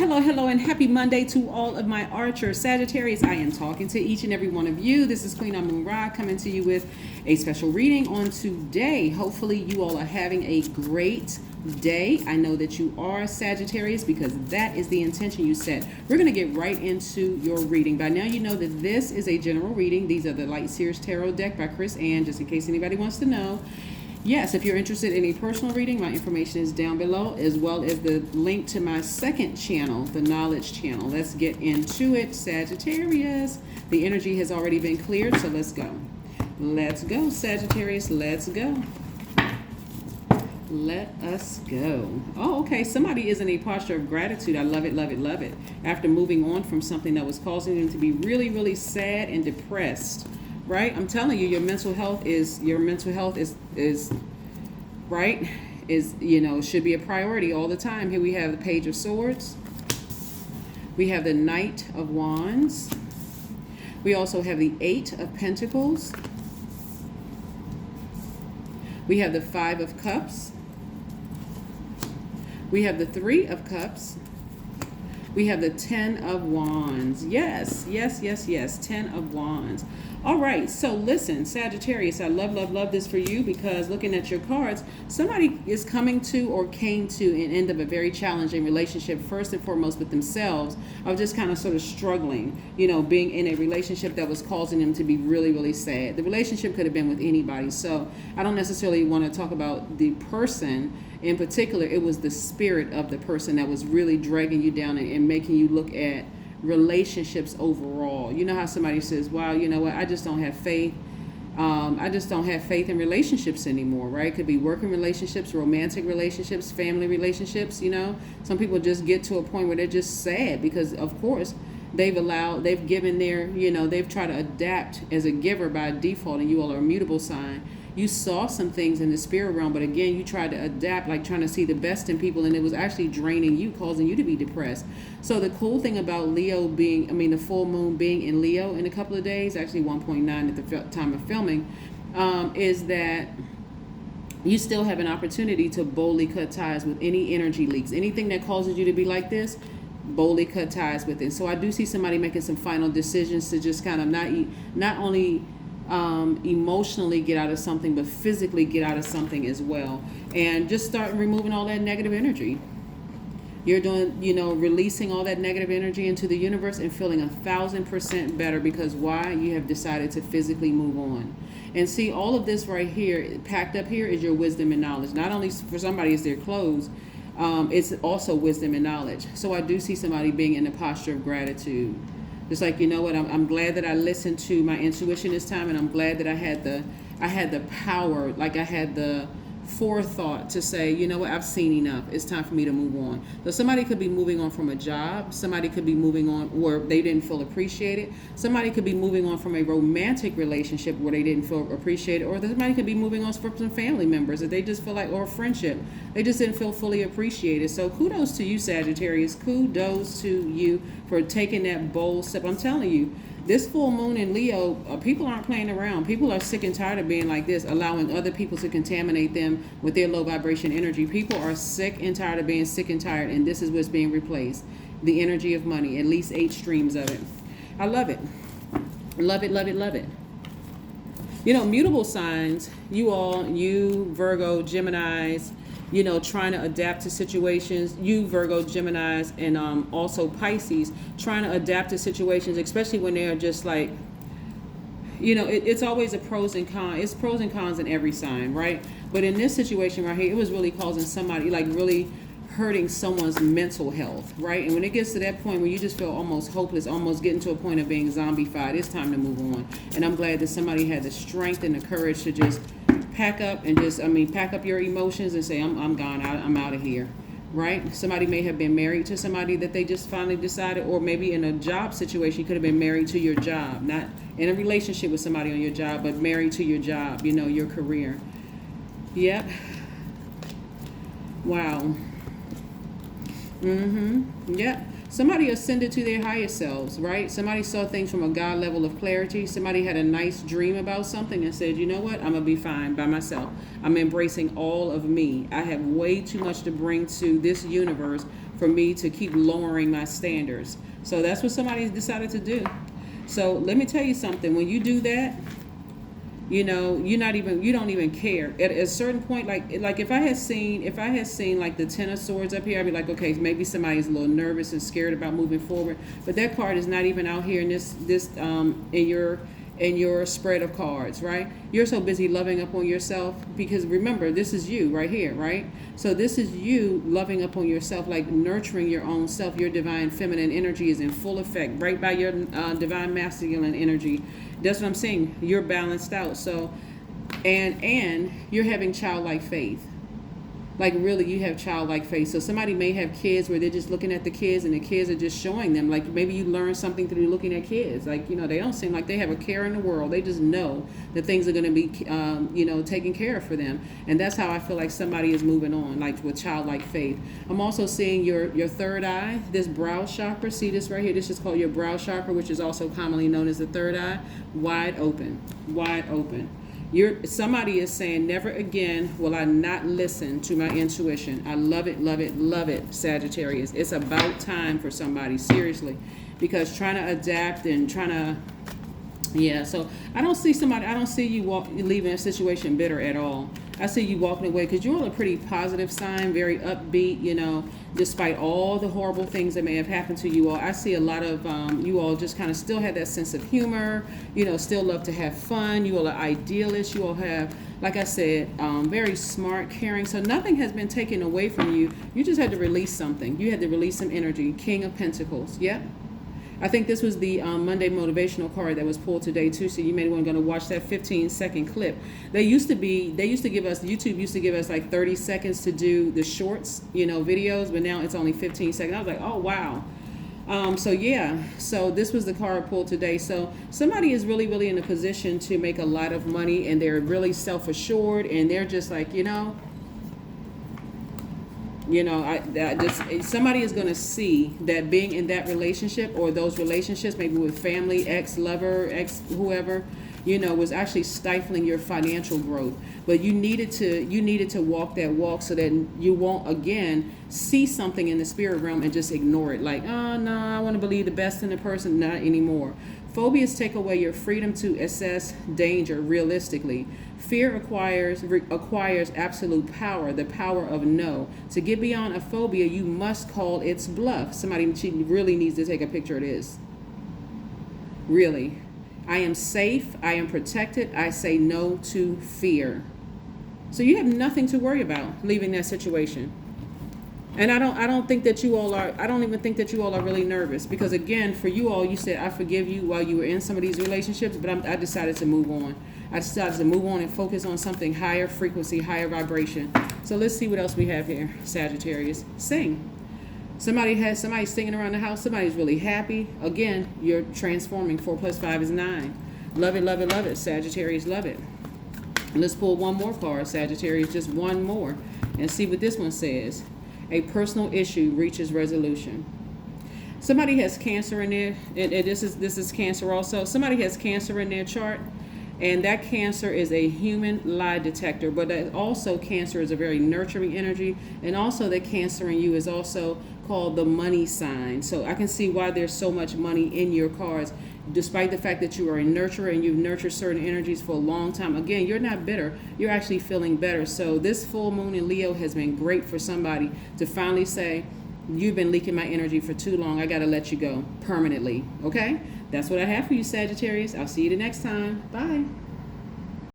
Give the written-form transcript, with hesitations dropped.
Hello, and happy Monday to all of my Archer Sagittarius. I am talking to each and every one of you. This is Queen Amun Ra coming to you with a special reading on today. Hopefully you all are having a great day. I know that you are Sagittarius because that is the intention you set. We're going to get right into your reading. By now you know that this is a general reading. These are the Light Seers Tarot deck by Chris Ann, just in case anybody wants to know. Yes, if you're interested in a personal reading, my information is down below, as well as the link to my second channel, the Knowledge channel. Let's get into it, Sagittarius. The energy has already been cleared, so let's go. Let's go, Sagittarius. Let's go. Let us go. Oh, okay. Somebody is in a posture of gratitude. I love it, love it, love it. After moving on from something that was causing them to be really, really sad and depressed. Right? I'm telling you, your mental health is right, should be a priority all the time. Here we have the Page of Swords. We have the Knight of Wands. We also have the Eight of Pentacles. We have the Five of Cups. We have the Three of Cups. We have the Ten of Wands. Yes, yes, yes, yes. Ten of Wands. All right, so listen, Sagittarius, I love, love, love this for you because looking at your cards, somebody is coming to or came to an end of a very challenging relationship, first and foremost with themselves, of just kind of sort of struggling, being in a relationship that was causing them to be really, really sad. The relationship could have been with anybody, so I don't necessarily want to talk about the person in particular. It was the spirit of the person that was really dragging you down and making you look at relationships overall. You know how somebody says, wow, you know what, I just don't have faith. I just don't have faith in relationships anymore, right? It could be working relationships, romantic relationships, family relationships, Some people just get to a point where they're just sad because, of course, they've given their, they've tried to adapt as a giver by default, and you all are a mutable sign. You saw some things in the spirit realm, but again, you tried to adapt, like trying to see the best in people, and it was actually draining you, causing you to be depressed. So the cool thing about the full moon being in Leo in a couple of days, actually 1.9 at the time of filming, is that you still have an opportunity to boldly cut ties with any energy leaks. Anything that causes you to be like this, boldly cut ties with it. So I do see somebody making some final decisions to just kind of not only emotionally get out of something, but physically get out of something as well, and just start removing all that negative energy. You're doing, releasing all that negative energy into the universe and feeling 1,000% better because why? You have decided to physically move on. And see, all of this right here, packed up here, is your wisdom and knowledge. Not only for somebody is their clothes, it's also wisdom and knowledge. So I do see somebody being in a posture of gratitude. It's like, you know what, I'm glad that I listened to my intuition this time, and I'm glad that I had the power, like I had the forethought to say, you know what, I've seen enough. It's time for me to move on. So somebody could be moving on from a job. Somebody could be moving on where they didn't feel appreciated. Somebody could be moving on from a romantic relationship where they didn't feel appreciated. Or somebody could be moving on from some family members that they just feel like, or a friendship, they just didn't feel fully appreciated. So kudos to you, Sagittarius. Kudos to you for taking that bold step. I'm telling you, this full moon in Leo, people aren't playing around. People are sick and tired of being like this, allowing other people to contaminate them with their low vibration energy. People are sick and tired of being sick and tired, and this is what's being replaced. The energy of money, at least 8 streams of it. I love it. Love it, love it, love it. Mutable signs, you Virgo, Geminis, trying to adapt to situations. You Virgo, Geminis, and also Pisces, trying to adapt to situations, especially when they're just like, it's always a pros and cons. It's pros and cons in every sign, right? But in this situation right here, it was really causing somebody, like really hurting someone's mental health, right? And when it gets to that point where you just feel almost hopeless, almost getting to a point of being zombified, it's time to move on. And I'm glad that somebody had the strength and the courage to just pack up and pack up your emotions and say, I'm gone, I'm out of here, right? Somebody may have been married to somebody that they just finally decided, or maybe in a job situation, you could have been married to your job, not in a relationship with somebody on your job, but married to your job, your career. Yep. Wow. Yep. Somebody ascended to their higher selves, right? Somebody saw things from a God level of clarity. Somebody had a nice dream about something and said, you know what? I'm going to be fine by myself. I'm embracing all of me. I have way too much to bring to this universe for me to keep lowering my standards. So that's what somebody's decided to do. So let me tell you something. When you do that, you know, you don't even care at a certain point. Like if I had seen like the Ten of Swords up here, I'd be like, okay, maybe somebody's a little nervous and scared about moving forward. But that card is not even out here in this in your spread of cards, right? You're so busy loving up on yourself, because remember, this is you right here, right? So this is you loving up on yourself, like nurturing your own self. Your divine feminine energy is in full effect, right by your divine masculine energy. That's what I'm saying. You're balanced out. So, and you're having childlike faith. Like really, you have childlike faith. So somebody may have kids where they're just looking at the kids and the kids are just showing them. Like maybe you learn something through looking at kids. Like, you know, they don't seem like they have a care in the world. They just know that things are going to be, taken care of for them. And that's how I feel like somebody is moving on, like with childlike faith. I'm also seeing your third eye, this brow chakra. See this right here? This is called your brow chakra, which is also commonly known as the third eye. Wide open, wide open. Somebody is saying, never again will I not listen to my intuition. I love it, love it, love it, Sagittarius. It's about time for somebody, seriously, because trying to adapt and trying to, so I don't see you leaving a situation bitter at all. I see you walking away because you're on a pretty positive sign, very upbeat, despite all the horrible things that may have happened to you all. I see a lot of you all just kind of still have that sense of humor, still love to have fun. You all are idealists. You all have, like I said, very smart, caring. So nothing has been taken away from you. You just had to release something. You had to release some energy. King of Pentacles. Yep. I think this was the Monday motivational card that was pulled today too, so you may want to watch that 15-second clip. YouTube used to give us like 30 seconds to do the shorts, videos, but now it's only 15 seconds. I was like, oh wow. So this was the card pulled today. So somebody is really, really in a position to make a lot of money, and they're really self-assured, and they're just like, somebody is going to see that being in that relationship or those relationships, maybe with family, ex-lover, ex-whoever, was actually stifling your financial growth. But you needed to walk that walk so that you won't again see something in the spirit realm and just ignore it. Like, oh no, I want to believe the best in the person. Not anymore. Phobias take away your freedom to assess danger realistically. Fear acquires absolute power, the power of no. To get beyond a phobia, you must call its bluff. Somebody really needs to take a picture of this. Really. I am safe. I am protected. I say no to fear. So you have nothing to worry about leaving that situation. And I don't even think that you all are really nervous, because again, for you all, you said, I forgive you while you were in some of these relationships, but I decided to move on. I decided to move on and focus on something higher frequency, higher vibration. So let's see what else we have here, Sagittarius. Sing. Somebody's singing around the house. Somebody's really happy. Again, you're transforming. 4 + 5 is 9. Love it, love it, love it. Sagittarius, love it. Let's pull one more card, Sagittarius, just one more, and see what this one says. A personal issue reaches resolution. Somebody has Cancer in there, and this is Cancer also. Somebody has Cancer in their chart, and that Cancer is a human lie detector, but also Cancer is a very nurturing energy, and also that Cancer in you is also called the money sign. So I can see why there's so much money in your cards, despite the fact that you are a nurturer and you've nurtured certain energies for a long time. Again, you're not bitter. You're actually feeling better. So this full moon in Leo has been great for somebody to finally say, you've been leaking my energy for too long. I got to let you go permanently. Okay? That's what I have for you, Sagittarius. I'll see you the next time. Bye.